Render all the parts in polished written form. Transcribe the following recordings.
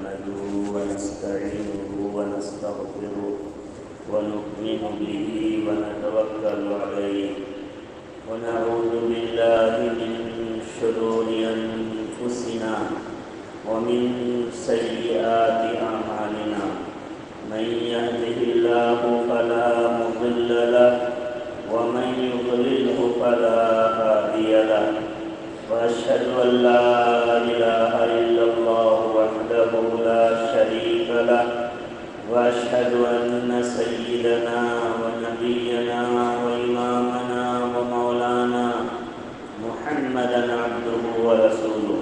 نحمده ونستعينه ونستغفره ونؤمن به ونتوكل عليه ونعوذ بالله من شرور أنفسنا ومن سيئات أعمالنا من يهده الله فلا مضل له ومن يضلله فلا هادي له وأشهد أن لا إله إلا الله وحده لا شريك له وأشهد أن سيدنا ونبينا وإمامنا ومولانا محمدا عبده ورسوله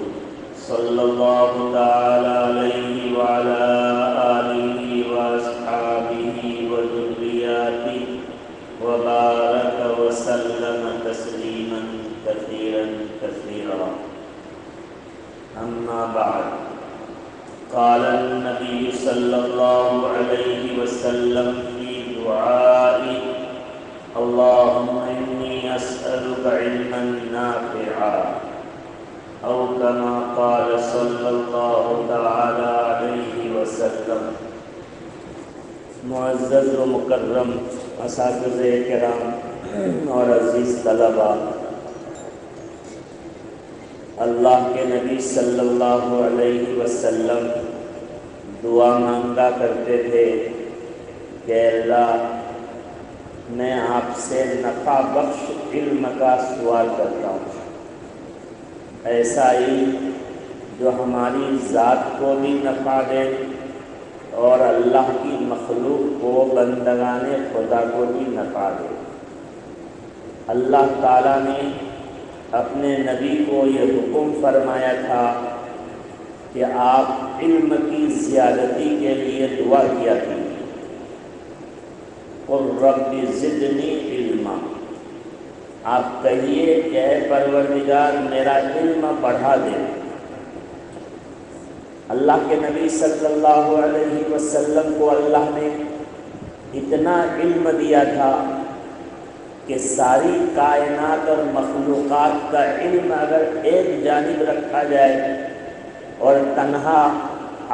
صلى الله تعالى عليه وعلى آله وأصحابه وذرياته وبارك وسلم تسليما كثيرا كثيرا. أما بعد، قال النبي صلى الله عليه وسلم في دعائه: اللهم إني أسألك علما نافعا، أو كما قال صلى الله تعالى عليه وسلم. معزز و مکرم اساتذہ کرام اور عزیز طلباء، اللہ کے نبی صلی اللہ علیہ وسلم دعا مانگا کرتے تھے کہ اللہ، میں آپ سے نفع بخش علم کا سوال کرتا ہوں، ایسا علم جو ہماری ذات کو بھی نفع دے اور اللہ کی مخلوق کو، بندگان خدا کو بھی نفع دے۔ اللہ تعالیٰ نے اپنے نبی کو یہ حکم فرمایا تھا کہ آپ علم کی زیادتی کے لیے دعا کیا کیجیے۔ قُلْ رَبِّ زِدْنِی عِلْمًا، آپ کہیے کہ اے پروردگار میرا علم بڑھا دے۔ اللہ کے نبی صلی اللہ علیہ وسلم کو اللہ نے اتنا علم دیا تھا کہ ساری کائنات اور مخلوقات کا علم اگر ایک جانب رکھا جائے اور تنہا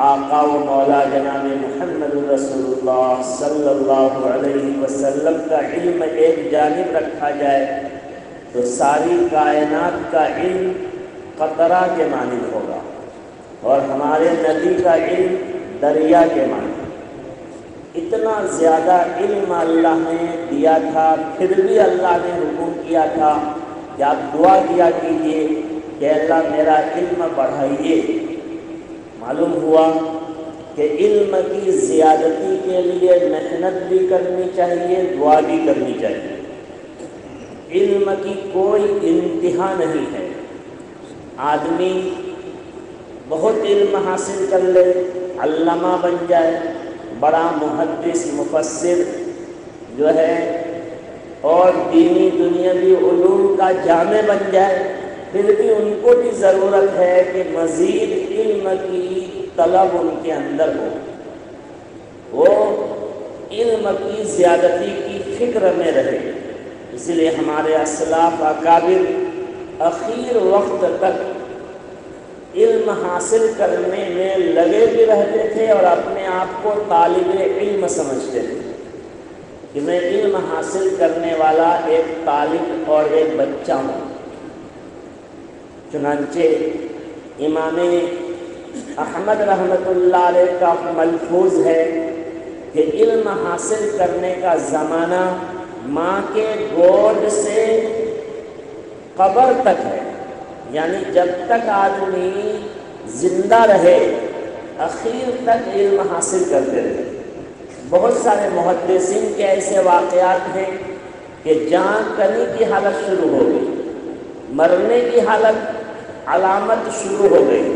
آقا و مولا جناب محمد رسول اللہ صلی اللہ علیہ وسلم کا علم ایک جانب رکھا جائے تو ساری کائنات کا علم قطرہ کے مانند ہوگا، اور ہمارے نبی کا علم دریا کے مانند۔ اتنا زیادہ علم اللہ نے دیا تھا، پھر بھی اللہ نے حکم کیا تھا کہ آپ دعا کیا کیجیے کہ اللہ میرا علم بڑھائیے۔ معلوم ہوا کہ علم کی زیادتی کے لیے محنت بھی کرنی چاہیے، دعا بھی کرنی چاہیے۔ علم کی کوئی انتہا نہیں ہے۔ آدمی بہت علم حاصل کر لے، علامہ بن جائے، بڑا محدث مفسر جو ہے اور دینی دنیاوی علوم کا جامع بن جائے، پھر بھی ان کو بھی ضرورت ہے کہ مزید علم کی طلب ان کے اندر ہو، وہ علم کی زیادتی کی فکر میں رہے۔ اس لیے ہمارے اسلاف اکابر اخیر وقت تک علم حاصل کرنے میں لگے بھی رہتے تھے اور اپنے آپ کو طالب علم سمجھتے تھے کہ میں علم حاصل کرنے والا ایک طالب اور ایک بچہ ہوں۔ چنانچہ امام احمد رحمۃ اللہ علیہ کا ملفوظ ہے کہ علم حاصل کرنے کا زمانہ ماں کے گود سے قبر تک ہے، یعنی جب تک آدمی زندہ رہے اخیر تک علم حاصل کرتے رہے۔ بہت سارے محدثین کے ایسے واقعات ہیں کہ جان کنی کی حالت شروع ہو گئی، مرنے کی حالت علامت شروع ہو گئی،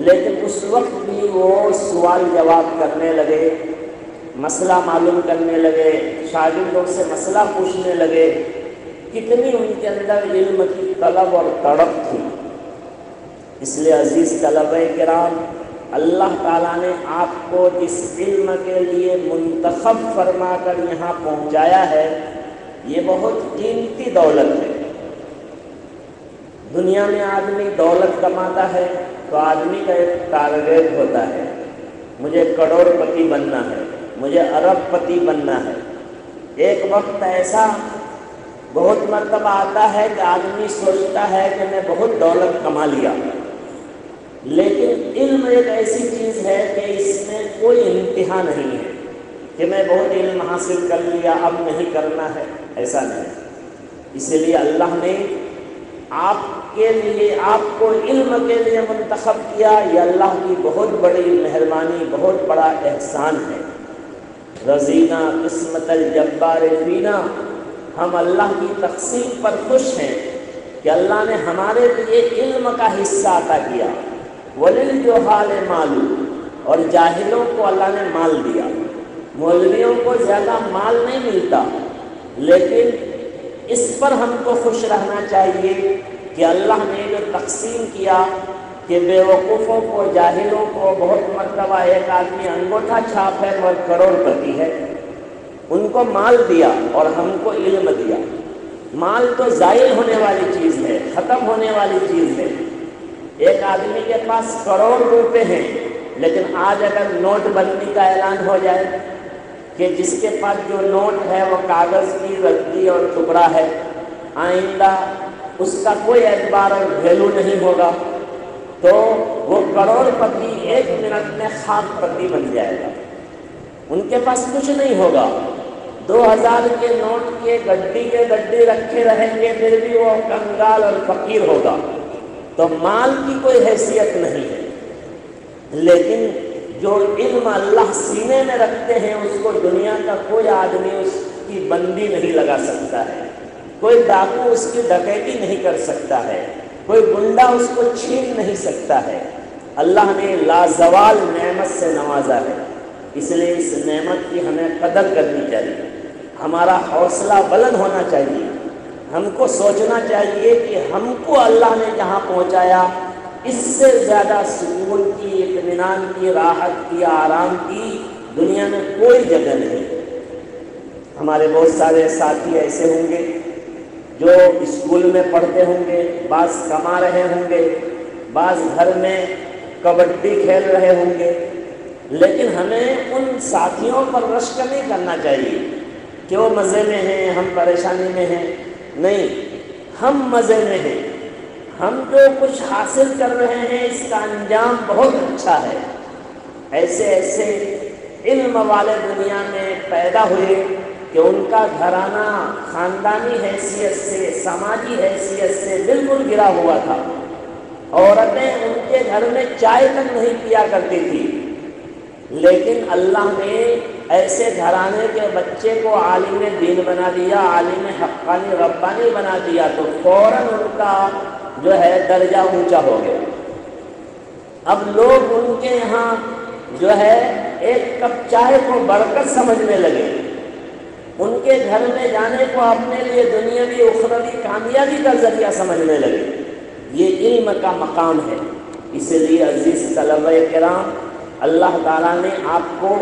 لیکن اس وقت بھی وہ سوال جواب کرنے لگے، مسئلہ معلوم کرنے لگے، شاگردوں سے مسئلہ پوچھنے لگے۔ کتنی ان کے اندر علم کی طلب اور تڑپ تھی۔ اس لیے عزیز طلبہ کرام، اللہ تعالیٰ نے آپ کو جس علم کے لیے منتخب فرما کر یہاں پہنچایا ہے، یہ بہت قیمتی دولت ہے۔ دنیا میں آدمی دولت کماتا ہے تو آدمی کا ایک ٹارگیٹ ہوتا ہے مجھے کروڑ پتی بننا ہے، مجھے ارب پتی بننا ہے۔ ایک وقت ایسا بہت مرتبہ آتا ہے کہ آدمی سوچتا ہے کہ میں بہت دولت کما لیا، لیکن علم ایک ایسی چیز ہے کہ اس میں کوئی انتہا نہیں ہے کہ میں بہت علم حاصل کر لیا اب نہیں کرنا ہے، ایسا نہیں۔ اسی لیے اللہ نے آپ کے لیے، آپ کو علم کے لیے منتخب کیا، یہ اللہ کی بہت بڑی مہربانی، بہت بڑا احسان ہے۔ رضینا قسمت الجبار فینا، ہم اللہ کی تقسیم پر خوش ہیں کہ اللہ نے ہمارے لیے علم کا حصہ عطا کیا۔ وَلِلْجُہَالِ مَالُ، اور جاہلوں کو اللہ نے مال دیا۔ مولویوں کو زیادہ مال نہیں ملتا، لیکن اس پر ہم کو خوش رہنا چاہیے کہ اللہ نے جو تقسیم کیا کہ بے وقوفوں کو، جاہلوں کو، بہت مرتبہ ایک آدمی انگوٹھا چھاپ ہے اور کروڑ پتی ہے، ان کو مال دیا اور ہم کو علم دیا۔ مال تو ضائع ہونے والی چیز ہے، ختم ہونے والی چیز ہے۔ ایک آدمی کے پاس کروڑ روپے ہیں، لیکن آج اگر نوٹ بندی کا اعلان ہو جائے کہ جس کے پاس جو نوٹ ہے وہ کاغذ کی رتی اور ٹکڑا ہے، آئندہ اس کا کوئی اعتبار اور ویلو نہیں ہوگا، تو وہ کروڑ پتی ایک منٹ میں خاک پتی بن جائے گا، ان کے پاس کچھ نہیں ہوگا۔ 2000 کے نوٹ کے گڈی کے گڈی رکھے رہیں گے، پھر بھی وہ کنگال اور فقیر ہوگا۔ تو مال کی کوئی حیثیت نہیں ہے، لیکن جو علم اللہ سینے میں رکھتے ہیں اس کو دنیا کا کوئی آدمی اس کی بندی نہیں لگا سکتا ہے، کوئی ڈاکو اس کی ڈکیتی نہیں کر سکتا ہے، کوئی گنڈا اس کو چھین نہیں سکتا ہے۔ اللہ نے لازوال نعمت سے نوازا ہے، اس لیے اس نعمت کی ہمیں قدر کرنی چاہیے، ہمارا حوصلہ بلند ہونا چاہیے، ہم کو سوچنا چاہیے کہ ہم کو اللہ نے جہاں پہنچایا اس سے زیادہ سکون کی، اطمینان کی، راحت کی، آرام کی دنیا میں کوئی جگہ نہیں۔ ہمارے بہت سارے ساتھی ایسے ہوں گے جو اسکول میں پڑھتے ہوں گے، بعض کما رہے ہوں گے، بعض گھر میں کبڈی کھیل رہے ہوں گے، لیکن ہمیں ان ساتھیوں پر رشک نہیں کرنا چاہیے کہ وہ مزے میں ہیں، ہم پریشانی میں ہیں۔ نہیں، ہم مزے میں ہیں، ہم جو کچھ حاصل کر رہے ہیں اس کا انجام بہت اچھا ہے۔ ایسے ایسے علم والے دنیا میں پیدا ہوئے کہ ان کا گھرانہ خاندانی حیثیت سے، سماجی حیثیت سے بالکل گرا ہوا تھا۔ عورتیں ان کے گھر میں چائے تک نہیں پیا کرتی تھی، لیکن اللہ نے ایسے گھرانے کے بچے کو عالم دین بنا دیا، عالم حقانی ربانی بنا دیا، تو فوراً ان کا جو ہے درجہ اونچا ہو گیا۔ اب لوگ ان کے یہاں جو ہے ایک کپ چائے کو برکت سمجھنے لگے، ان کے گھر میں جانے کو اپنے لیے دنیاوی اخروی کامیابی کا ذریعہ سمجھنے لگے۔ یہ علم کا مقام ہے۔ اس لیے عزیز طلبہ کرام، اللہ تعالیٰ نے آپ کو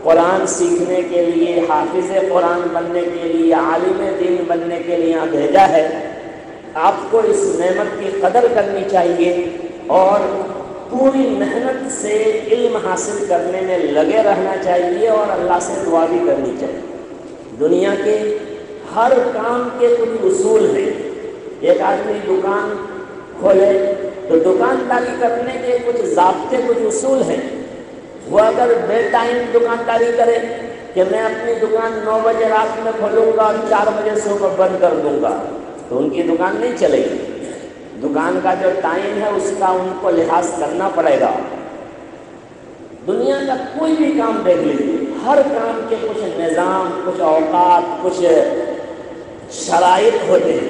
قرآن سیکھنے کے لیے، حافظ قرآن بننے کے لیے، عالم دین بننے کے لیے یہاں بھیجا ہے۔ آپ کو اس نعمت کی قدر کرنی چاہیے اور پوری محنت سے علم حاصل کرنے میں لگے رہنا چاہیے اور اللہ سے دعا بھی کرنی چاہیے۔ دنیا کے ہر کام کے کچھ اصول ہیں۔ ایک آدمی دکان کھولے تو دکانداری کرنے کے کچھ ضابطے، کچھ اصول ہیں۔ وہ اگر بے ٹائم دکانداری کرے کہ میں اپنی دکان 9 بجے رات میں کھولوں گا اور 4 بجے صبح بند کر دوں گا، تو ان کی دکان نہیں چلے گی۔ دکان کا جو ٹائم ہے اس کا ان کو لحاظ کرنا پڑے گا۔ دنیا کا کوئی بھی کام دیکھ لیجیے، ہر کام کے کچھ نظام، کچھ اوقات، کچھ شرائط ہوتے ہیں۔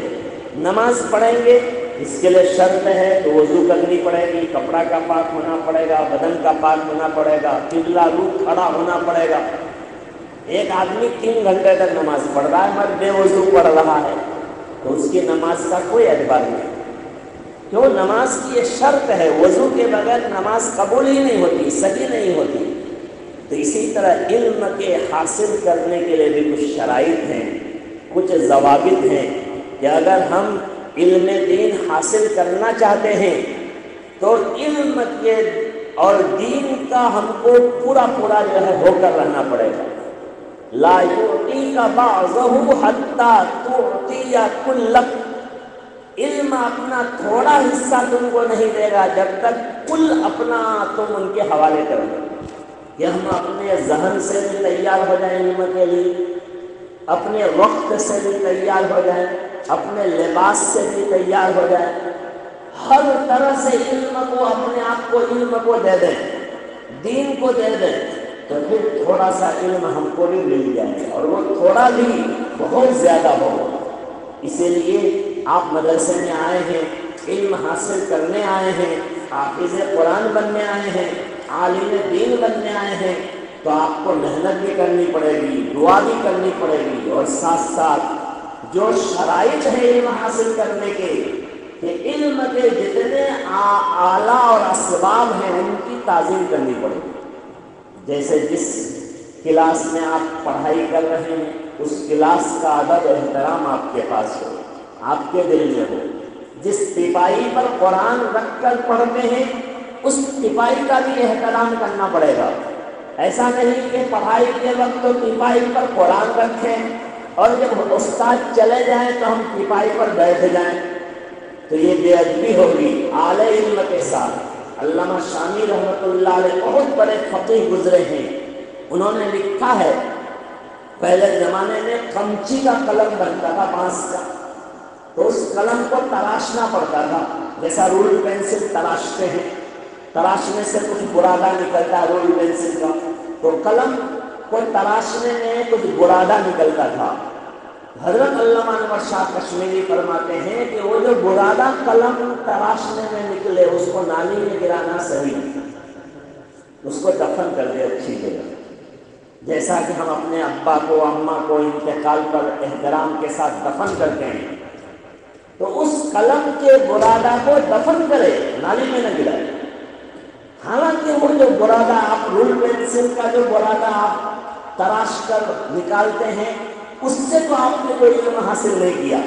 نماز پڑھیں گے، اس کے لیے شرط ہے کہ وضو کرنی پڑے گی، کپڑا کا پاک ہونا پڑے گا، بدن کا پاک ہونا پڑے گا، قبلہ رخ کھڑا ہونا پڑے گا۔ ایک آدمی 3 گھنٹے تک نماز پڑھ رہا ہے مگر بے وضو پڑھ رہا ہے، تو اس کی نماز کا کوئی اعتبار نہیں، کیوں؟ نماز کی یہ شرط ہے، وضو کے بغیر نماز قبول ہی نہیں ہوتی، صحیح نہیں ہوتی۔ تو اسی طرح علم کے حاصل کرنے کے لیے بھی کچھ شرائط ہیں، کچھ ضوابط ہیں کہ اگر ہم علم دین حاصل کرنا چاہتے ہیں تو علم کے اور دین کا ہم کو پورا پورا جو ہے ہو کر رہنا پڑے گا۔ لا یعطیک بعضہ حتی تعطی کلک، علم اپنا تھوڑا حصہ تم کو نہیں دے گا جب تک کل اپنا تم ان کے حوالے کرو گے۔ کہ ہم اپنے ذہن سے بھی تیار ہو جائیں علم کے لیے، اپنے وقت سے بھی تیار ہو جائیں، اپنے لباس سے بھی تیار ہو جائیں، ہر طرح سے علم کو، اپنے آپ کو علم کو دے دیں، دین کو دے دیں، تو پھر تھوڑا سا علم ہم کو بھی مل جائے، اور وہ تھوڑا بھی بہت زیادہ ہو۔ اسی لیے آپ مدرسے میں آئے ہیں، علم حاصل کرنے آئے ہیں، حافظ قرآن بننے آئے ہیں، عالم دین بننے آئے ہیں، تو آپ کو محنت بھی کرنی پڑے گی، دعا بھی کرنی پڑے گی، اور ساتھ ساتھ جو شرائط ہے علم حاصل کرنے کے، کہ علم کے جتنے آلہ اور اسباب ہیں ان کی تعظیم کرنی پڑے گی۔ جیسے جس کلاس میں آپ پڑھائی کر رہے ہیں اس کلاس کا ادب احترام آپ کے پاس ہو، آپ کے دل میں ہو۔ جس تپائی پر قرآن رکھ کر پڑھتے ہیں اس تپائی کا بھی احترام کرنا پڑے گا۔ ایسا نہیں کہ پڑھائی کے وقت تو تپائی پر قرآن رکھیں اور جب استاد چلے جائیں تو ہم تپائی پر بیٹھ جائیں، تو یہ بے ادبی ہوگی اعلی علم کے ساتھ۔ علامہ شامی رحمۃ اللہ علیہ بہت بڑے فقیہ گزرے ہیں، انہوں نے لکھا ہے پہلے زمانے میں قمچی کا قلم بنتا تھا بانس کا، تو اس قلم کو تراشنا پڑتا تھا، جیسا رول پینسل تراشتے ہیں، تراشنے سے کچھ برادہ نکلتا ہے رول پینسل کا، تو قلم کو تراشنے میں کچھ برادہ نکلتا تھا۔ حضرت علامہ انور شاہ کشمیری فرماتے ہیں کہ وہ جو برادہ قلم تراشنے میں نکلے اس کو نالی میں گرانا صحیح نہیں، اس کو دفن کر دے اچھی جگہ۔ جیسا کہ ہم اپنے ابا کو اماں کو انتقال پر احترام کے ساتھ دفن کرتے ہیں، تو اس قلم کے برادہ کو دفن کرے، نالی میں نہ گرائے۔ حالانکہ وہ جو برادہ آپ رول پینسل کا جو برادہ آپ تراش کر نکالتے ہیں اس سے تو آپ نے کوئی علم حاصل نہیں کیا،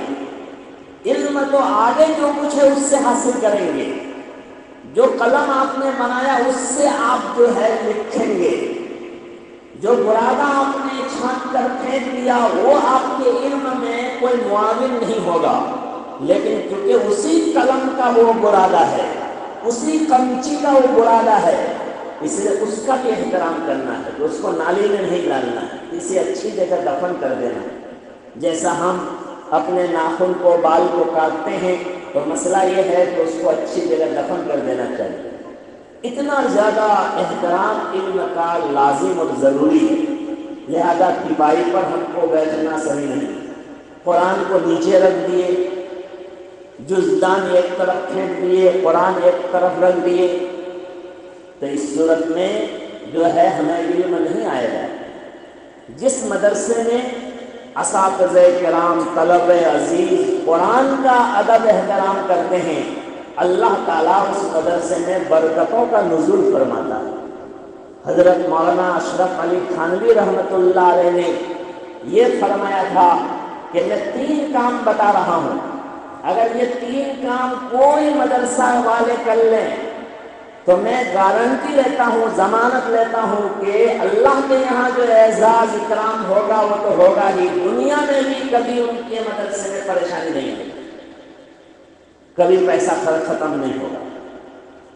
علم تو آگے جو کچھ ہے اس سے حاصل کریں گے۔ جو قلم آپ نے بنایا اس سے آپ جو ہے لکھیں گے، جو برادہ آپ نے چھانٹ کر پھینک دیا وہ آپ کے علم میں کوئی معاون نہیں ہوگا، لیکن کیونکہ اسی قلم کا وہ برادہ ہے، اسی قمچی کا وہ برادہ ہے، اس لیے اس کا بھی احترام کرنا ہے، تو اس کو نالی میں نہیں ڈالنا ہے، اسے اچھی جگہ دفن کر دینا ہے۔ جیسا ہم اپنے ناخن کو بال کو کاٹتے ہیں تو مسئلہ یہ ہے کہ اس کو اچھی جگہ دفن کر دینا چاہیے۔ اتنا زیادہ احترام علم کا لازم اور ضروری ہے، لہذا تپائی پر ہم کو بیٹھنا صحیح نہیں۔ قرآن کو نیچے رکھ دیے، جزدان ایک طرف پھینک دیے، قرآن ایک طرف رکھ دیے، تو اس صورت میں جو ہے ہمیں علم نہیں آئے گا۔ جس مدرسے میں اساتذہ کرام طلبہ عزیز قرآن کا ادب احترام کرتے ہیں، اللہ تعالیٰ اس مدرسے میں برکتوں کا نزول فرماتا ہے۔ حضرت مولانا اشرف علی تھانوی رحمۃ اللہ علیہ نے یہ فرمایا تھا کہ میں 3 کام بتا رہا ہوں، اگر یہ 3 کام کوئی مدرسہ والے کر لیں تو میں گارنٹی لیتا ہوں، ضمانت لیتا ہوں کہ اللہ کے یہاں جو اعزاز اکرام ہوگا وہ تو ہوگا ہی، دنیا میں بھی کبھی ان کے مدرسے میں پریشانی نہیں ہوگی، کبھی پیسہ ختم نہیں ہوگا۔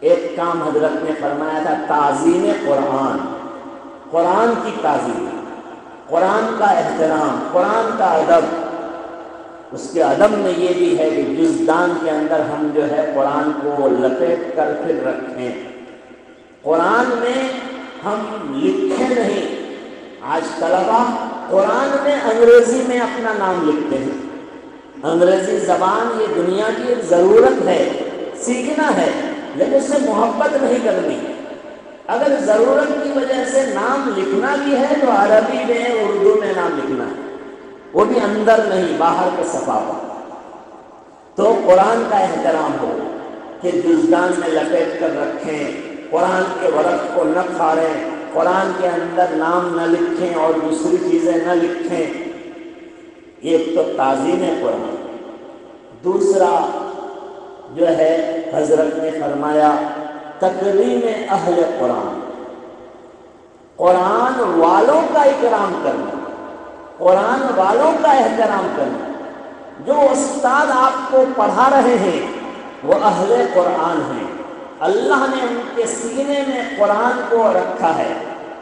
ایک کام حضرت نے فرمایا تھا، تعظیم قرآن، قرآن کی تعظیم، قرآن کا احترام، قرآن کا ادب۔ اس کے ادب میں یہ بھی ہے کہ جزدان کے اندر ہم جو ہے قرآن کو لپیٹ کر پھر رکھیں، قرآن میں ہم لکھیں نہیں۔ آج طلبہ قرآن میں انگریزی میں اپنا نام لکھتے ہیں، انگریزی زبان یہ دنیا کی ایک ضرورت ہے، سیکھنا ہے، لیکن اس سے محبت نہیں کرنی۔ اگر ضرورت کی وجہ سے نام لکھنا بھی ہے تو عربی میں اردو میں نام لکھنا ہے، وہ بھی اندر نہیں باہر کے صفحہ پر۔ تو قرآن کا احترام ہو کہ جزدان میں لپیٹ کر رکھیں، قرآن کے ورق کو نہ پھاڑیں، قرآن کے اندر نام نہ لکھیں اور دوسری چیزیں نہ لکھیں۔ ایک تو تعظیم قرآن، دوسرا جو ہے حضرت نے فرمایا تکریم اہل قرآن، قرآن والوں کا اکرام کرنا، قرآن والوں کا احترام کرنا۔ جو استاد آپ کو پڑھا رہے ہیں وہ اہل قرآن ہیں، اللہ نے ان کے سینے میں قرآن کو رکھا ہے،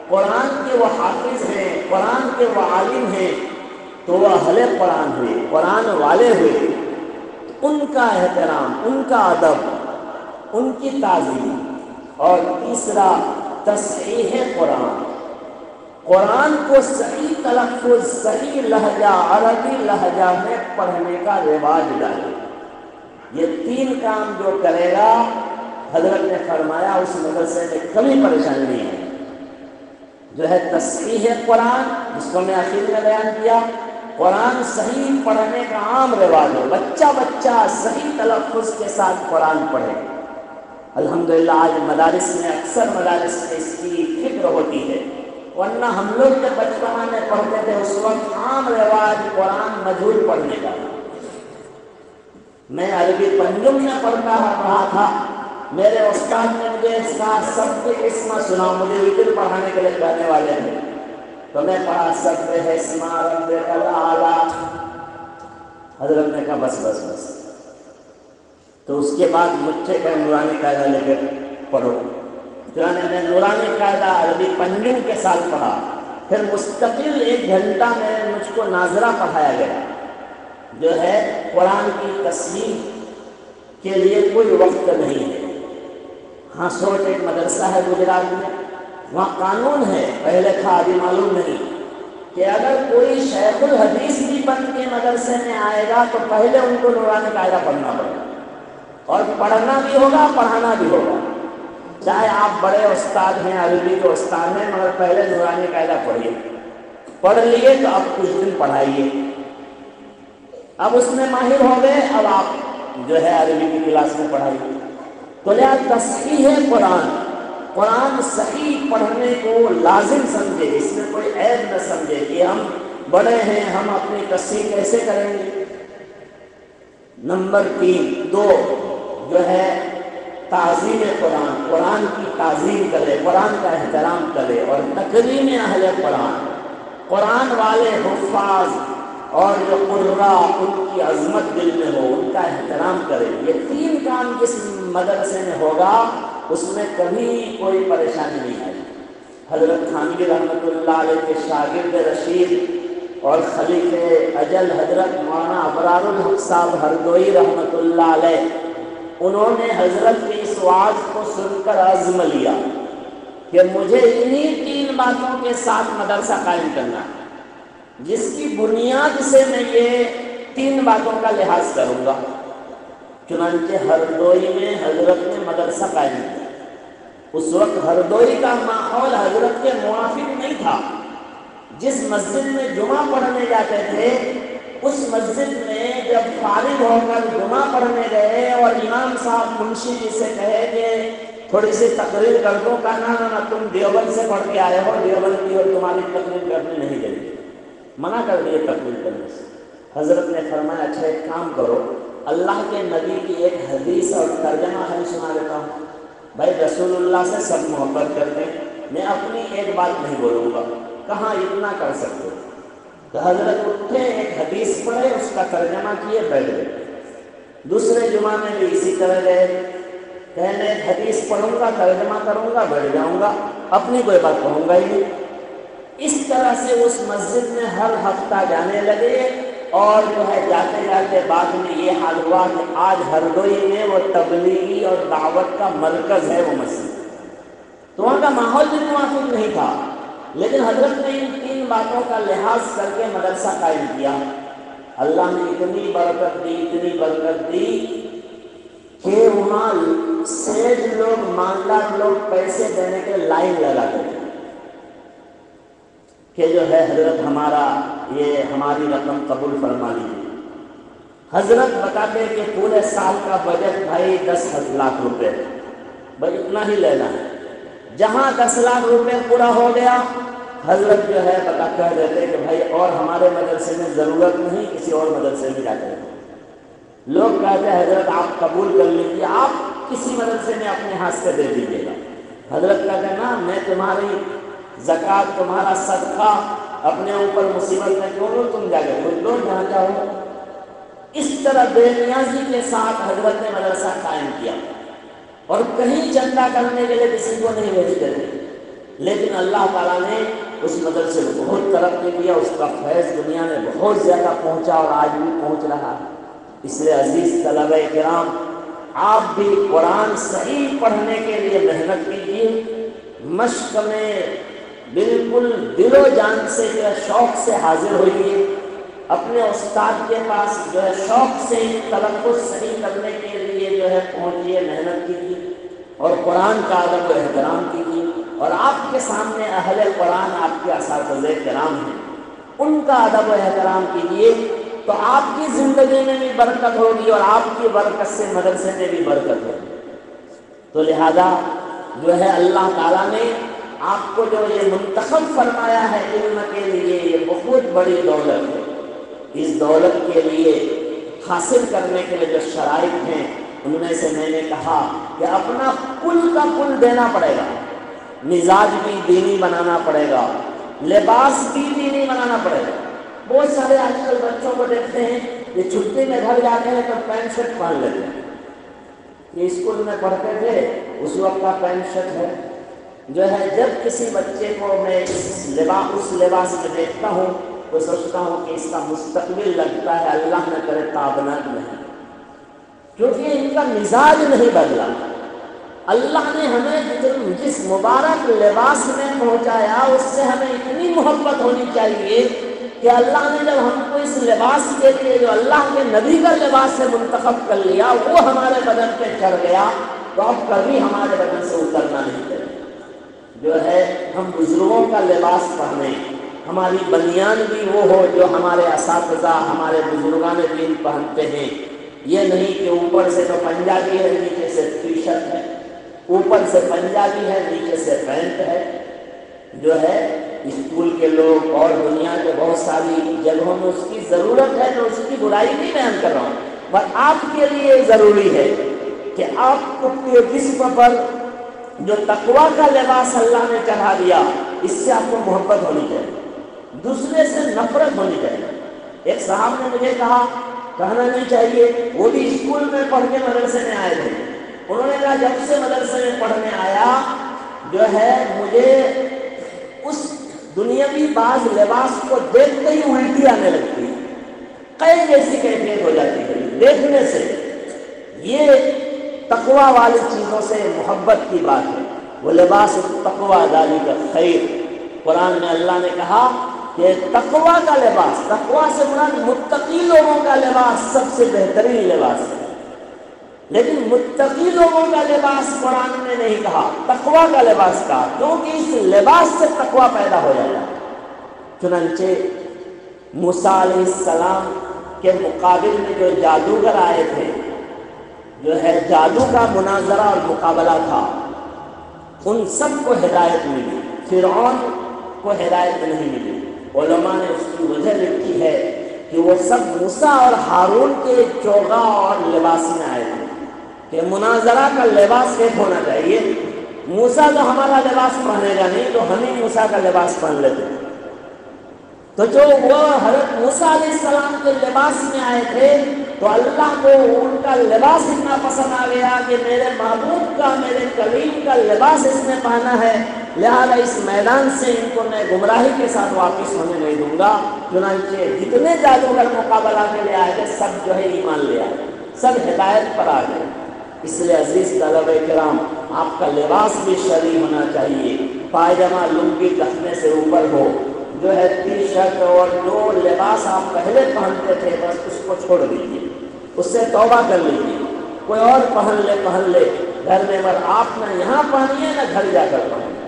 قرآن کے وہ حافظ ہیں، قرآن کے وہ عالم ہیں، تو وہ اہل قرآن ہوئے، قرآن والے ہوئے۔ ان کا احترام، ان کا ادب، ان کی تعظیم۔ اور تیسرا تصحیح قرآن، قرآن کو صحیح تلفظ، صحیح لہجہ، عربی لہجہ میں پڑھنے کا رواج ڈالے۔ یہ تین کام جو کرے گا، حضرت نے فرمایا اس مدرسے میں کبھی پریشانی نہیں ہے۔ جو ہے تصحیح قرآن، جس کو میں آخر میں بیان کیا، قرآن صحیح پڑھنے کا عام رواج ہے، بچہ صحیح تلفظ کے ساتھ قرآن پڑھے۔ الحمدللہ آج مدارس میں، اکثر مدارس میں اس کی فکر ہوتی ہے، ورنہ ہم لوگ جب بچپنا میں پڑھتے تھے اس وقت عام رواج قرآن مجہول پڑھنے کا۔ میں عربی پنجم میں پڑھتا رہا تھا، میرے استاد نے مجھے اس کا سب اسم سنا، مجھے وطر پڑھانے کے لیے کہنے والے ہیں، تو میں پڑھا سبح اسم ربک الاعلی۔ حضرت نے کہا بس بس بس، تو اس کے بعد مجھ سے کہ نورانی قاعدہ لے کے پڑھو۔ چنانچہ میں نورانی قاعدہ عربی پنجم کے ساتھ پڑھا، پھر مستقل 1 گھنٹہ میں مجھ کو ناظرہ پڑھایا گیا۔ جو ہے قرآن کی تصحیح کے لیے کوئی وقت نہیں ہے۔ ہاں سوٹ ایک مدرسہ ہے گجرات میں، وہاں قانون ہے، پہلے تھا ابھی معلوم نہیں، کہ اگر کوئی شیخ الحدیث بھی بن کے مدرسے میں آئے گا تو پہلے ان کو نورانی قاعدہ پڑھنا پڑے گا، اور پڑھنا بھی ہوگا، پڑھانا بھی ہوگا۔ چاہے آپ بڑے استاد ہیں، عربی کے استاد ہیں، مگر پہلے نورانی قاعدہ پڑھیے، پڑھ لیے تو اب کچھ دن پڑھائیے، اب اس میں ماہر ہو گئے، اب آپ جو ہے عربی کی کلاس میں پڑھائیے۔ تو لہٰذا تصحیح قرآن، قرآن صحیح پڑھنے کو لازم سمجھے، اس میں کوئی عیب نہ سمجھے کہ ہم بڑے ہیں، ہم اپنی تصحیح کیسے کریں گے۔ نمبر 2 جو ہے تعظیم قرآن، قرآن کی تعظیم کرے، قرآن کا احترام کرے، اور تکریم اہل قرآن، قرآن والے حفاظ اور جو قرآ، ان کی عظمت دل میں ہو، ان کا احترام کرے۔ یہ 3 کام جس مدرسے میں ہوگا اس میں کبھی کوئی پریشانی نہیں آئے۔ حضرت تھانوی رحمۃ اللہ علیہ کے شاگرد رشید اور خلیفہ اجل حضرت مولانا ابرار الحق صاحب ہردوئی رحمۃ اللہ علیہ، انہوں نے حضرت کی اس وعظ کو سن کر عزم لیا کہ مجھے انہی 3 باتوں کے ساتھ مدرسہ قائم کرنا ہے، جس کی بنیاد سے میں یہ 3 باتوں کا لحاظ کروں گا۔ چنانچہ ہردوئی میں حضرت نے مدرسہ قائم کیا۔ اس وقت ہردوئی کا ماحول حضرت کے موافق نہیں تھا۔ جس مسجد میں جمعہ پڑھنے جاتے تھے، اس مسجد میں جب فارغ ہو کر جمعہ پڑھنے گئے اور امام صاحب منشی جی سے کہے کہ تھوڑی سی تقریر کر دو، کہا نہ تم دیوبند سے پڑھ کے آئے ہو، دیوبند کی اور تمہاری تقریر کرنے نہیں دیں گے، منع کر دیے تقریر کرنے سے۔ حضرت نے فرمایا اچھا ایک کام کرو، اللہ کے نبی کی ایک حدیث اور ترجمہ ہے سنا دیتا ہوں۔ بھائی رسول اللہ سے سب محبت کرتے ہیں، میں اپنی ایک بات نہیں بولوں گا۔ کہاں اتنا کر سکتے؟ تو حضرت اٹھے، ایک حدیث پڑھے، اس کا ترجمہ کیے، بیٹھ گئے۔ دوسرے جمعہ میں بھی اسی طرح گئے، کہنے ایک حدیث پڑھوں گا، ترجمہ کروں گا، بیٹھ جاؤں گا، اپنی کوئی بات کہوں گا ہی نہیں۔ اس طرح سے اس مسجد میں ہر ہفتہ جانے لگے، اور جو ہے جاتے جاتے بعد میں یہ حال ہوا کہ آج ہردوئی میں وہ تبلیغی اور دعوت کا مرکز ہے وہ مسجد۔ تو وہاں کا ماحول بھی موافق نہیں تھا، لیکن حضرت نے ان 3 باتوں کا لحاظ کر کے مدرسہ قائم کیا۔ اللہ نے اتنی برکت دی، اتنی برکت دی کہ وہاں سیج لوگ، مالدار لوگ پیسے دینے کے لائن لگاتے تھے کہ جو ہے حضرت ہماری رقم قبول فرما لیجیے۔ حضرت بتاتے کہ پورے سال کا بجٹ بھائی 10 لاکھ روپے، بھائی اتنا ہی لینا ہے۔ جہاں 10 لاکھ روپے پورا ہو گیا، حضرت جو ہے کہہ دیتے کہ بھائی اور ہمارے مدرسے میں ضرورت نہیں، کسی اور مدرسے میں جا کر۔ لوگ کہتے ہیں حضرت آپ قبول کر لیجیے، آپ کسی مدرسے میں اپنے ہاتھ سے دے دیجیے گا۔ حضرت کا کہنا میں تمہاری زکوٰۃ تمہارا صدقہ اپنے اوپر مصیبت میں کیوں لوں، تم جا کے خود لو جہاں چاہو۔ اس طرح بے نیازی کے ساتھ حضرت نے مدرسہ قائم کیا اور کہیں چندہ کرنے کے لیے کسی کو نہیں بھیجتے تھے، لیکن اللہ تعالیٰ نے اس مدرسے کو بہت ترقی کیا، اس کا فیض دنیا میں بہت زیادہ پہنچا اور آج بھی پہنچ رہا ہے۔ اس لیے عزیز طلبہ کرام، آپ بھی قرآن صحیح پڑھنے کے لیے محنت کیجیے، مشق میں بالکل دل و جان سے جو ہے شوق سے حاضر ہوئیے، اپنے استاد کے پاس جو ہے شوق سے تلفظ صحیح کرنے کے لیے جو ہے پہنچیے، محنت کیجیے اور قرآن کا ادب و احترام کیجیے۔ اور آپ کے سامنے اہل قرآن آپ کے اساتذہ کرام ہیں، ان کا ادب و احترام کیجیے تو آپ کی زندگی میں بھی برکت ہوگی اور آپ کی برکت سے مدرسے میں بھی برکت ہوگی۔ تو لہذا جو ہے اللہ تعالیٰ نے آپ کو جو یہ منتخب فرمایا ہے علم کے لیے، یہ بہت بڑی دولت ہے۔ اس دولت کے لیے حاصل کرنے کے لیے جو شرائط ہیں ان میں سے میں نے کہا کہ اپنا کل کا کل دینا پڑے گا، مزاج بھی دینی بنانا پڑے گا، لباس بھی دینی بنانا پڑے گا۔ بہت سارے آج کل بچوں کو دیکھتے ہیں یہ چھٹی میں گھر جاتے ہیں تو پینٹ شرٹ پہن لیتے ہیں، یہ اسکول میں پڑھتے تھے اس وقت کا پینٹ شرٹ ہے۔ جو ہے جب کسی بچے کو میں اس لباس میں دیکھتا ہوں تو سوچتا ہوں کہ اس کا مستقبل لگتا ہے اللہ نہ کرے تابناک نہیں، کیونکہ ان کا مزاج نہیں بدلا۔ اللہ نے ہمیں جس مبارک لباس میں پہنچایا اس سے ہمیں اتنی محبت ہونی چاہیے کہ اللہ نے جب ہم کو اس لباس کے لیے جو اللہ کے نبی کا لباس سے منتخب کر لیا وہ ہمارے بدن پہ چڑھ گیا تو اب کبھی ہمارے بدن سے اترنا نہیں چاہیے۔ جو ہے ہم بزرگوں کا لباس پہنیں، ہماری بنیان بھی وہ ہو جو ہمارے اساتذہ ہمارے بزرگان دین پہنتے ہیں، یہ نہیں کہ اوپر سے تو پنجابی ہے نیچے سے ٹی شرٹ ہے، اوپر سے پنجابی ہے نیچے سے پینٹ ہے۔ جو ہے اسکول کے لوگ اور دنیا کے بہت ساری جگہوں میں اس کی ضرورت ہے، تو اس کی برائی نہیں بیان کر رہا ہوں، پر آپ کے لیے ضروری ہے کہ آپ کے جسم پر جو تقویٰ کا لباس اللہ نے چڑھا دیا اس سے آپ کو محبت ہونی چاہیے، دوسرے سے نفرت ہونی چاہیے۔ ایک صاحب نے مجھے کہنا نہیں چاہیے، وہ بھی اسکول میں پڑھ کے مدرسے میں آئے تھے، انہوں نے کہا جب سے مدرسے میں پڑھنے آیا جو ہے مجھے اس دنیاوی باز لباس کو دیکھتے ہی الٹی آنے لگتی ہے، قید جیسی کیفیت ہو جاتی ہے دیکھنے سے۔ یہ تقویٰ والی چیزوں سے محبت کی بات ہے، وہ لباس تقویٰ ذالک خیر۔ قرآن میں اللہ نے کہا کہ تقویٰ کا لباس، تقویٰ سے مراد متقی لوگوں کا لباس سب سے بہترین لباس ہے، لیکن متقی لوگوں کا لباس قرآن نے نہیں کہا، تقویٰ کا لباس کہا، کیونکہ اس لباس سے تقویٰ پیدا ہو جاتا ہے۔ چنانچہ موسیٰ علیہ السلام کے مقابل میں جو جادوگر آئے تھے، جو ہے جادو کا مناظرہ اور مقابلہ تھا، ان سب کو ہدایت ملی، فرعون کو ہدایت نہیں ملی۔ علماء نے اس کی وجہ لکھی ہے کہ وہ سب موسیٰ اور ہارون کے چوغا اور لباس میں آئے تھے کہ مناظرہ کا لباس ایک ہونا چاہیے، موسیٰ تو ہمارا لباس پہنے گا نہیں تو ہم ہی موسیٰ کا لباس پہن لیتے ہیں۔ تو جو وہ حضرت موسیٰ علیہ السلام کے لباس میں آئے تھے تو اللہ کو ان کا لباس اتنا پسند آ گیا کہ میرے محبوب کا، میرے کلیم کا لباس اس نے پہنا ہے، لہذا اس میدان سے ان کو میں گمراہی کے ساتھ واپس ہونے نہیں دوں گا۔ چنانچہ جتنے جادوگر مقابلہ کے لیے آئے تھے سب جو ہے ایمان لے آئے، سب ہدایت پر آ گئے۔ اس لیے عزیز طلبہ کرام، آپ کا لباس بھی شرعی ہونا چاہیے، پائجامہ لنگی ٹخنے سے اوپر ہو، جو ہے ٹی شرٹ اور جو لباس آپ پہلے پہنتے تھے بس اس کو چھوڑ دیجیے، اس سے توبہ کر لیجیے، کوئی اور پہن لے گھر میں، مگر آپ نہ یہاں پہنیے نہ گھر جا کر پہنیے۔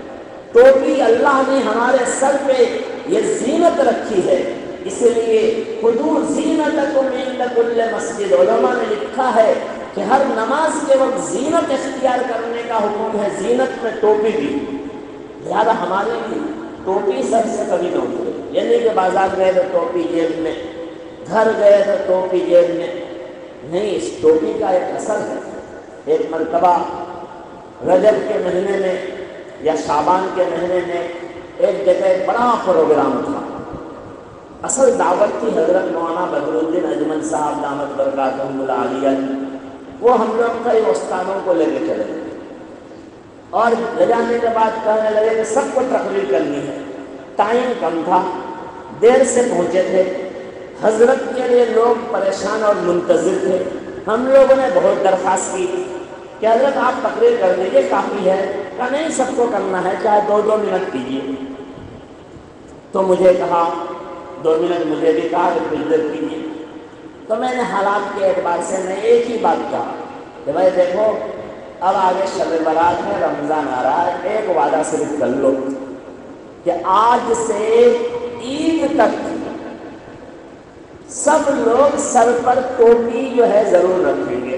ٹوپی اللہ نے ہمارے سر پہ یہ زینت رکھی ہے، اس لیے خذوا زینتکم عند کل مسجد، علماء نے لکھا ہے کہ ہر نماز کے وقت زینت اختیار کرنے کا حکم ہے، زینت میں ٹوپی بھی، لہذا ہمارے لیے ٹوپی سر سے کبھی نہ اترے، یعنی کہ بازار گئے تو ٹوپی جیب میں، گھر گئے تو ٹوپی جیب میں نہیں، اس ٹوپی کا ایک اثر ہے، ایک مرتبہ رجب کے مہینے میں یا شعبان کے مہینے میں ایک جگہ بڑا پروگرام تھا. اصل دعوت تھی حضرت مولانا بدر الدین اجمل صاحب دامت برکاتہم العالیہ. وہ ہم لوگ کئی استادوں کو لے کے چلے گئے اور لے جانے کے بعد کہنے لگے کہ سب کو تقریر کرنی ہے. ٹائم کم تھا, دیر سے پہنچے تھے, حضرت کے لیے لوگ پریشان اور منتظر تھے. ہم لوگوں نے بہت درخواست کی کہ حضرت آپ تقریر کر دیجیے, کافی ہے. کہا نہیں, سب کو کرنا ہے, چاہے 2 منٹ کیجیے. تو مجھے کہا 2 منٹ, مجھے بھی کہا کہ کچھ دیر کیجیے. تو میں نے حالات کے اعتبار سے میں ایک ہی بات کہا کہ بھائی دیکھو, اب آگے شب برات ہے, رمضان آ رہا ہے, ایک وعدہ صرف کر لو کہ آج سے عید تک سب لوگ سر پر ٹوپی جو ہے ضرور رکھیں گے.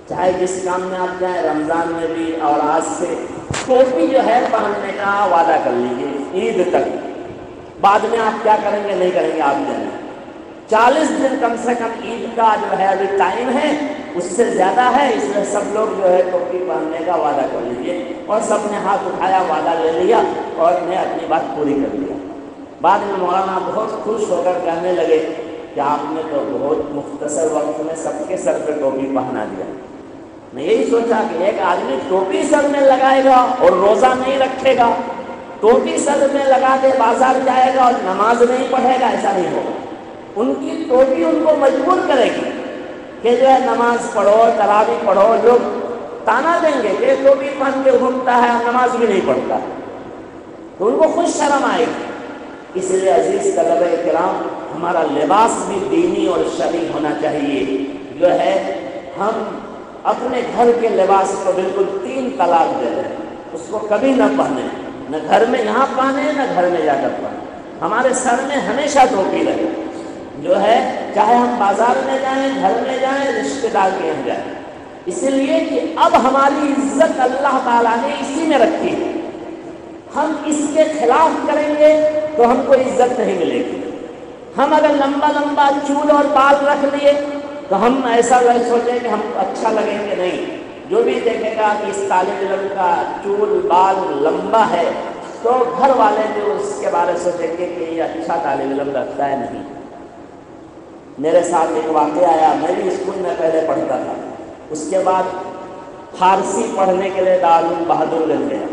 چاہے جس کام میں آپ جائیں, رمضان میں بھی, اور آج سے ٹوپی جو ہے پہننے کا وعدہ کر لیجیے عید تک. بعد میں آپ کیا کریں گے نہیں کریں گے آپ جانیں. 40 دن کم سے کم عید کا جو ہے ابھی ٹائم ہے, اس سے زیادہ ہے, اس لیے سب لوگ جو ہے ٹوپی پہننے کا وعدہ کر لیجیے. اور سب نے ہاتھ اٹھایا, وعدہ لے لیا اور میں اپنی بات پوری کر لیا. بعد میں مولانا بہت خوش ہو کر کہنے لگے کہ آپ نے تو بہت مختصر وقت میں سب کے سر پہ ٹوپی پہنا دیا. میں یہی سوچا کہ ایک آدمی ٹوپی سر میں لگائے گا اور روزہ نہیں رکھے گا, ٹوپی سر میں لگا کے بازار جائے گا اور نماز نہیں پڑھے گا, ایسا نہیں ہوگا. ان کی ٹوپی ان کو مجبور کرے گی کہ جو ہے نماز پڑھو, تراویح پڑھو. لوگ تانا دیں گے کہ ٹوپی پہن کے گھومتا ہے اور نماز بھی نہیں پڑھتا, تو ان کو خود شرم آئے گی. اس لیے عزیز طلبہ کرام, ہمارا لباس بھی دینی اور شرعی ہونا چاہیے. جو ہے ہم اپنے گھر کے لباس کو بالکل 3 طلاق دے دیں, اس کو کبھی نہ پہنیں, نہ گھر میں یہاں پہنیں نہ گھر میں جا کر پہنیں. ہمارے سر میں ہمیشہ ٹوپی رہے, جو ہے چاہے ہم بازار میں جائیں, گھر میں جائیں, رشتے دار کے یہاں جائیں. اس لیے کہ اب ہماری عزت اللہ تعالیٰ نے اسی میں رکھی ہے. ہم اس کے خلاف کریں گے تو ہم کو عزت نہیں ملے گی. ہم اگر لمبا لمبا چول اور بال رکھ لیے تو ہم ایسا سوچیں کہ ہم اچھا لگیں گے. نہیں, جو بھی دیکھے گا کہ اس طالب علم کا چول بال لمبا ہے تو گھر والے بھی اس کے بارے سوچیں گے کہ یہ اچھا طالب علم رکھتا ہے. نہیں, میرے ساتھ ایک واقعہ آیا. میں بھی اسکول میں پہلے پڑھتا تھا, اس کے بعد فارسی پڑھنے کے لیے دارالعلوم بہادر گنج گیا.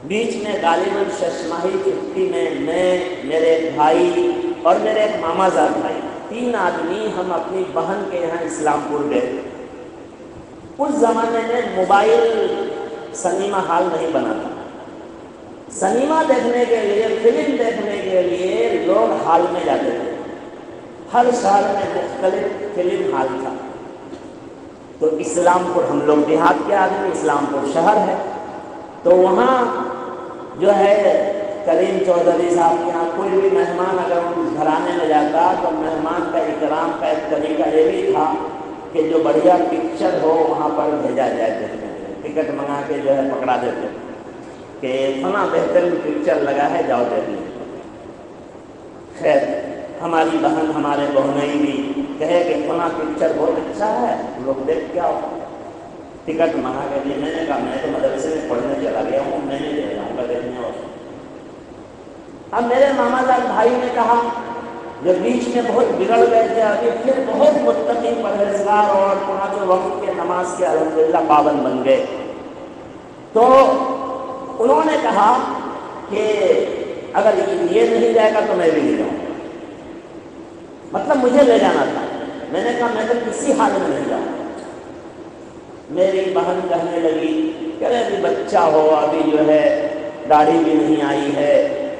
بیچ میں غالباً 6 ماہی چھٹی میں میرے ایک بھائی اور میرے ایک ماما زاد بھائی, 3 آدمی ہم اپنی بہن کے یہاں اسلام پور گئے. اس زمانے میں موبائل سنیما ہال نہیں بنا تھا. سنیما دیکھنے کے لیے, فلم دیکھنے کے لیے لوگ ہال میں جاتے تھے. ہر شہر میں مختلف فلم ہال تھا. تو اسلام پور, ہم لوگ دیہات کے آدمی, اسلام پور شہر ہے, تو وہاں جو ہے کریم چودھری صاحب کے یہاں کوئی بھی مہمان اگر اس گھرانے میں جاتا تو مہمان کا اکرام کا ایک طریقہ یہ بھی تھا کہ جو بڑھیا پکچر ہو وہاں پر بھیجا جائے دیکھنے. ٹکٹ منگا کے جو ہے پکڑا دیتے کہ فلاں بہترین پکچر لگا ہے, جاؤ دیکھ لیں. خیر, ہماری بہن ہمارے بہنوئی بھی کہے کہ فلاں پکچر بہت اچھا ہے, لوگ دیکھ کے آؤ. ٹکٹ منگا کے لیے میں نے کہا میں تو مدرسے میں پڑھنے چلا گیا ہوں, میں نہیں لے جاؤں گا دیکھنے. اور اب میرے ماما جان بھائی نے کہا, جو بیچ میں بہت بگڑ گئے تھے, ابھی پھر بہت متقی پرہیزگار اور پانچوں وقت کے نماز کے الحمدللہ پابند بن گئے. تو انہوں نے کہا کہ اگر یہ نہیں جائے گا تو میں بھی لے جاؤں گا. مطلب مجھے لے جانا تھا. میں نے کہا میں تو کسی حال میں نہیں جاؤں. میری بہن کہنے لگی کہ ابھی بچہ ہو, ابھی جو ہے داڑھی بھی نہیں آئی ہے,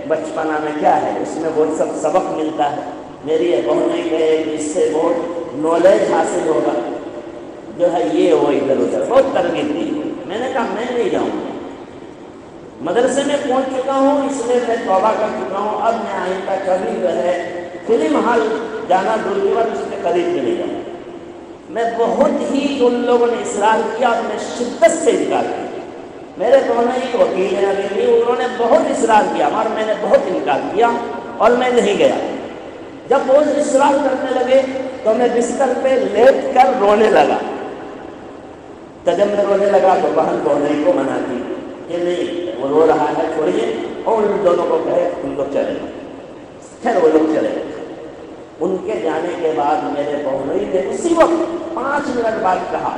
بچپنا میں کیا ہے, اس میں بہت سب سبق ملتا ہے. میری یہ بہن نہیں گئے جس سے بہت نالج حاصل ہوگا, جو ہے یہ وہ ادھر ادھر بہت ترغیب دی. میں نے کہا میں نہیں جاؤں گا. مدرسے میں پہنچ چکا ہوں, اس لیے میں توبہ کر چکا ہوں. اب میں آئندہ کبھی جو ہے فلم ہال جانا دور کی بات, اس کے قریب میں نہیں جاؤں. میں بہت ہی ان لوگوں نے اصرار کیا اور میں شدت سے انکار کیا. میرے دونوں ہی وکیل ہیں ابھی بھی, انہوں نے بہت اصرار کیا اور میں نے بہت انکار کیا اور میں نہیں گیا. جب وہ اصرار کرنے لگے تو میں بستر پہ لیٹ کر رونے لگا. جب میں رونے لگا تو بہن رونے کو منع کی کہ نہیں وہ رو رہا ہے چھوڑیے، اور ان دونوں کو کہے تم لوگ چلے گئے۔ پھر وہ لوگ چلے گئے۔ ان کے جانے کے بعد میرے بہنوئی نے اسی وقت 5 منٹ بعد کہا،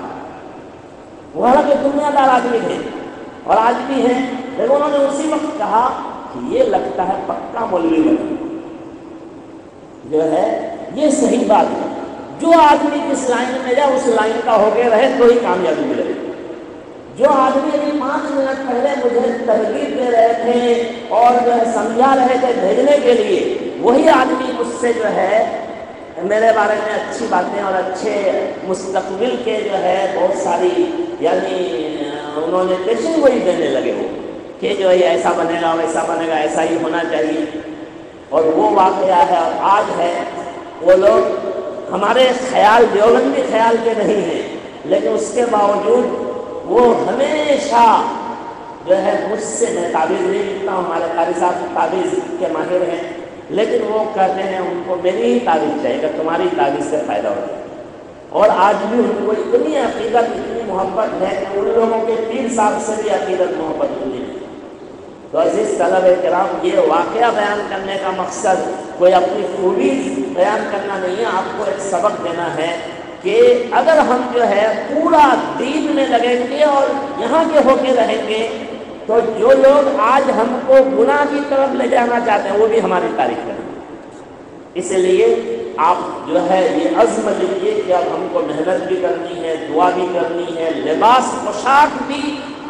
وہ حالانکہ دنیا دار آدمی تھے اور آج بھی ہیں، لیکن انہوں نے اسی وقت کہا کہ یہ لگتا ہے پکا مولوی بنا جو ہے، یہ صحیح بات ہے۔ جو آدمی جس لائن میں جائے اس لائن کا ہو کے رہے تو ہی کامیابی ملے گی۔ جو آدمی ابھی 5 منٹ پہلے مجھے ترغیب دے رہے تھے اور جو ہے سمجھا رہے تھے بھیجنے کے لیے، وہی آدمی مجھ سے جو ہے میرے بارے میں اچھی باتیں اور اچھے مستقبل کے جو ہے بہت ساری یعنی انہوں نے پیشن گوئی دینے لگے وہ کہ جو ہے ایسا بنے گا ویسا بنے گا، ایسا ہی ہونا چاہیے۔ اور وہ واقعہ ہے اور آج ہے۔ وہ لوگ ہمارے خیال دیوبندی خیال کے نہیں ہیں، لیکن اس کے باوجود وہ ہمیشہ جو ہے مجھ سے میں تعویذ نہیں لکھتا ہوں، ہمارے قاری صاحب تعویذ کے ماہر ہیں، لیکن وہ کہتے ہیں ان کو میری ہی تعویذ چاہیے گا، تمہاری تعویذ سے فائدہ ہوگا۔ اور آج بھی ان کو اتنی عقیدت اتنی محبت ہے کہ ان لوگوں کے 3 سال سے بھی عقیدت محبت ملی ہے۔ تو عزیز طلب کرام، یہ واقعہ بیان کرنے کا مقصد کوئی اپنی خوبی بیان کرنا نہیں ہے، آپ کو ایک سبق دینا ہے کہ اگر ہم جو ہے پورا دین میں لگیں گے اور یہاں کے ہو کے رہیں گے تو جو لوگ آج ہم کو گناہ کی طرف لے جانا چاہتے ہیں وہ بھی ہماری تعریف کریں گے۔ اس لیے آپ جو ہے یہ عزم لیجیے کہ اب ہم کو محنت بھی کرنی ہے، دعا بھی کرنی ہے، لباس پوشاک بھی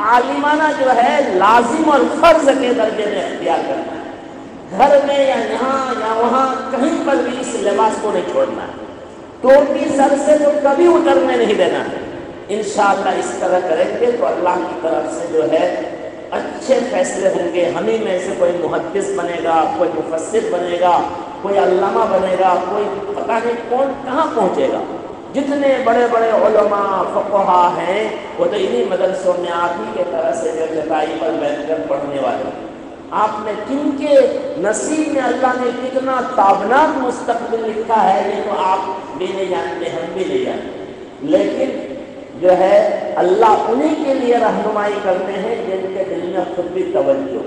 عالمانہ جو ہے لازم اور فرض کے درجے میں اختیار کرنا ہے۔ گھر میں یا یہاں یا وہاں کہیں پر بھی اس لباس کو نہیں چھوڑنا ہے۔ ٹوپی سر سے تو کبھی اترنے نہیں دینا ہے۔ انشاءاللہ اس طرح کریں گے تو اللہ کی طرف سے جو ہے اچھے فیصلے ہوں گے۔ ہمیں میں سے کوئی محدث بنے گا، کوئی مفسر بنے گا، کوئی علامہ بنے گا، کوئی پتہ نہیں کون کہاں پہنچے گا۔ جتنے بڑے بڑے علماء فقہا ہیں وہ تو انہی مدرسوں میں آپ ہی کے طرح سے جو چٹائی پر بیٹھ کر پڑھنے والے۔ آپ نے کن کے نصیب میں اللہ نے کتنا تابناک مستقبل لکھا ہے یہ تو آپ بھی نہیں جانتے، ہم بھی نہیں جانتے، لیکن جو ہے اللہ انہی کے لیے رہنمائی کرتے ہیں جن کے دل میں خود بھی توجہ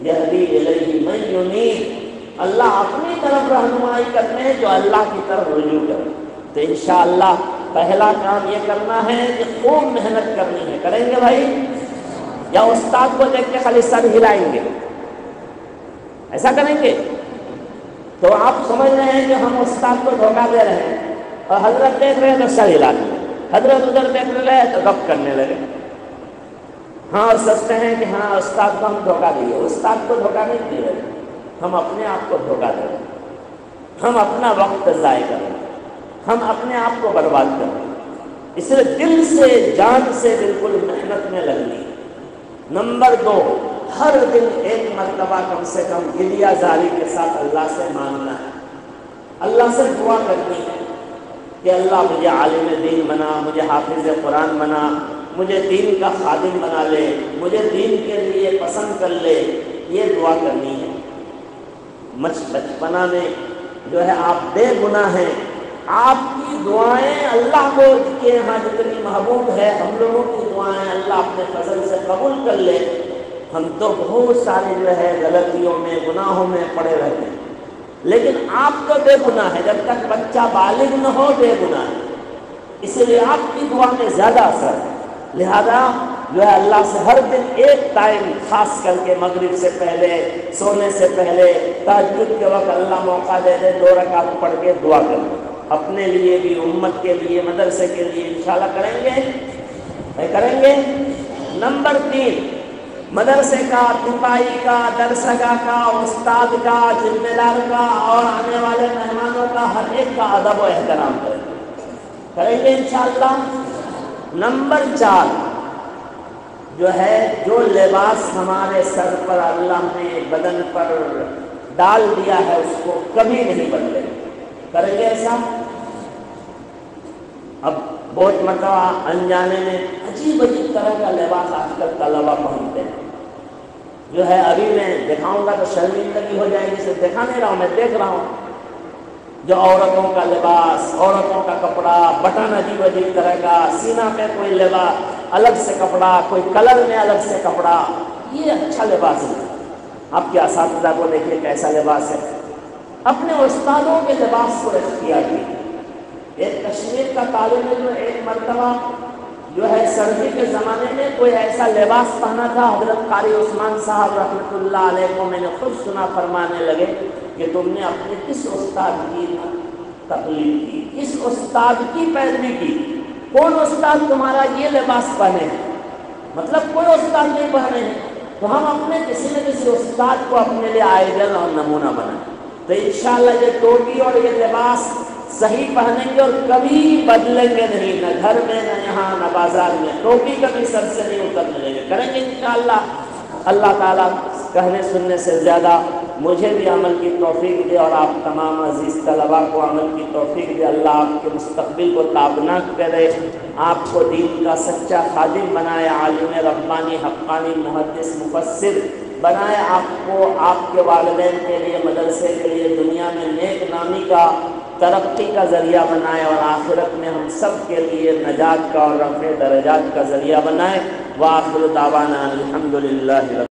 یہدی الیہ من ینیب۔ اللہ اپنی طرف رہنمائی کرتے ہیں جو اللہ کی طرف رجوع کرے۔ تو انشاءاللہ پہلا کام یہ کرنا ہے کہ خوب محنت کرنی ہے۔ کریں گے بھائی؟ یا استاد کو دیکھ کے خالی سر ہلائیں گے؟ ایسا کریں گے تو آپ سمجھ رہے ہیں کہ ہم استاد کو دھوکہ دے رہے ہیں، اور حضرت دیکھ رہے ہیں تو سر ہلا دیں، حضرت ادھر دیکھ رہے ہیں تو گپ کرنے لگے۔ ہاں اور سمجھتے ہیں کہ ہاں استاد کو ہم دھوکہ دیے۔ استاد کو دھوکہ نہیں دے رہے، ہم اپنے آپ کو دھوکہ دے رہے ہیں، ہم اپنا وقت ضائع کر رہے ہیں، ہم اپنے آپ کو برباد کر رہے ہیں۔ اس لیے دل سے جان سے بالکل محنت میں لگنی ہے۔ نمبر 2، ہر دن ایک مرتبہ کم سے کم گریہ زاری کے ساتھ اللہ سے مانگنا ہے، اللہ سے دعا کرنی ہے کہ اللہ مجھے عالم دین بنا، مجھے حافظ قرآن بنا، مجھے دین کا خادم بنا لے، مجھے دین کے لیے پسند کر لے، یہ دعا کرنی ہے۔ بچپنا میں جو ہے آپ بے گناہ ہیں، آپ کی دعائیں اللہ کو کے یہاں جتنی محبوب ہے، ہم لوگوں کی دعائیں اللہ اپنے فضل سے قبول کر لے۔ ہم تو بہت سارے جو ہے غلطیوں میں گناہوں میں پڑے رہتے ہیں، لیکن آپ تو بے گناہ ہے، جب تک بچہ بالغ نہ ہو بے گناہ ہے، اس لیے آپ کی دعا میں زیادہ اثر ہے۔ لہذا جو ہے اللہ سے ہر دن ایک ٹائم خاص کر کے مغرب سے پہلے، سونے سے پہلے، تہجد کے وقت اللہ موقع دے دے 2 رکعت پڑھ کے دعا کریں، اپنے لیے بھی، امت کے لیے، مدرسے کے لیے انشاءاللہ کریں گے، کریں گے۔ نمبر 3، مدرسے کا، دفاعی کا، درسگاہ کا، استاد کا، ذمہ دار کا اور آنے والے مہمانوں کا، ہر ایک کا ادب و احترام کریں گے انشاءاللہ۔ نمبر 4 جو ہے جو لباس ہمارے سر پر اللہ نے بدن پر ڈال دیا ہے اس کو کبھی نہیں بدلے، کریں گے ایسا؟ اب بہت مرتبہ انجانے میں عجیب عجیب طرح کا لباس آج کل طلبہ پہنتے ہیں، جو ہے ابھی میں دکھاؤں گا تو شرمندگی ہو جائے گی، صرف دکھا نہیں رہا ہوں، میں دیکھ رہا ہوں، جو عورتوں کا لباس، عورتوں کا کپڑا، بٹن عجیب عجیب طرح کا، سینہ پہ کوئی لباس الگ سے کپڑا، کوئی کلر میں الگ سے کپڑا، یہ اچھا لباس ہے۔ آپ کے اساتذہ کو دیکھیے کیسا لباس ہے، اپنے استادوں کے لباس کو اختیار کیے۔ ایک کشمیر کا طالب علم ایک مرتبہ جو ہے سردی کے زمانے میں کوئی ایسا لباس پہنا تھا، حضرت قاری عثمان صاحب رحمۃ اللہ علیہ کو میں نے خود سنا فرمانے لگے کہ تم نے اپنے کس استاد کی تقلید کی، کس استاد کی پیروی کی، کون استاد تمہارا یہ لباس پہنے ہیں؟ مطلب کوئی استاد نہیں پہنے ہیں، تو ہم اپنے کسی نہ کسی استاد کو اپنے لیے آئیڈل اور نمونہ بنائیں۔ تو انشاءاللہ یہ ٹوپی اور یہ لباس صحیح پہنیں گے اور کبھی بدلیں گے نہیں، نہ گھر میں نہ یہاں نہ بازار میں، ٹوپی کبھی سر سے نہیں اترنے لیں گے، کریں گے انشاءاللہ۔ اللہ تعالیٰ کہنے سننے سے زیادہ مجھے بھی عمل کی توفیق دے اور آپ تمام عزیز طلباء کو عمل کی توفیق دے۔ اللہ آپ کے مستقبل کو تابناک کرے، آپ کو دین کا سچا خادم بنائے، عالم ربانی حقانی محدث مفسر بنائے، آپ کو آپ کے والدین کے لیے، مدرسے کے لیے دنیا میں نیک نامی کا، ترقی کا ذریعہ بنائے، اور آخرت میں ہم سب کے لیے نجات کا اور رفع درجات کا ذریعہ بنائے۔ وآخر دعوانا الحمدللہ۔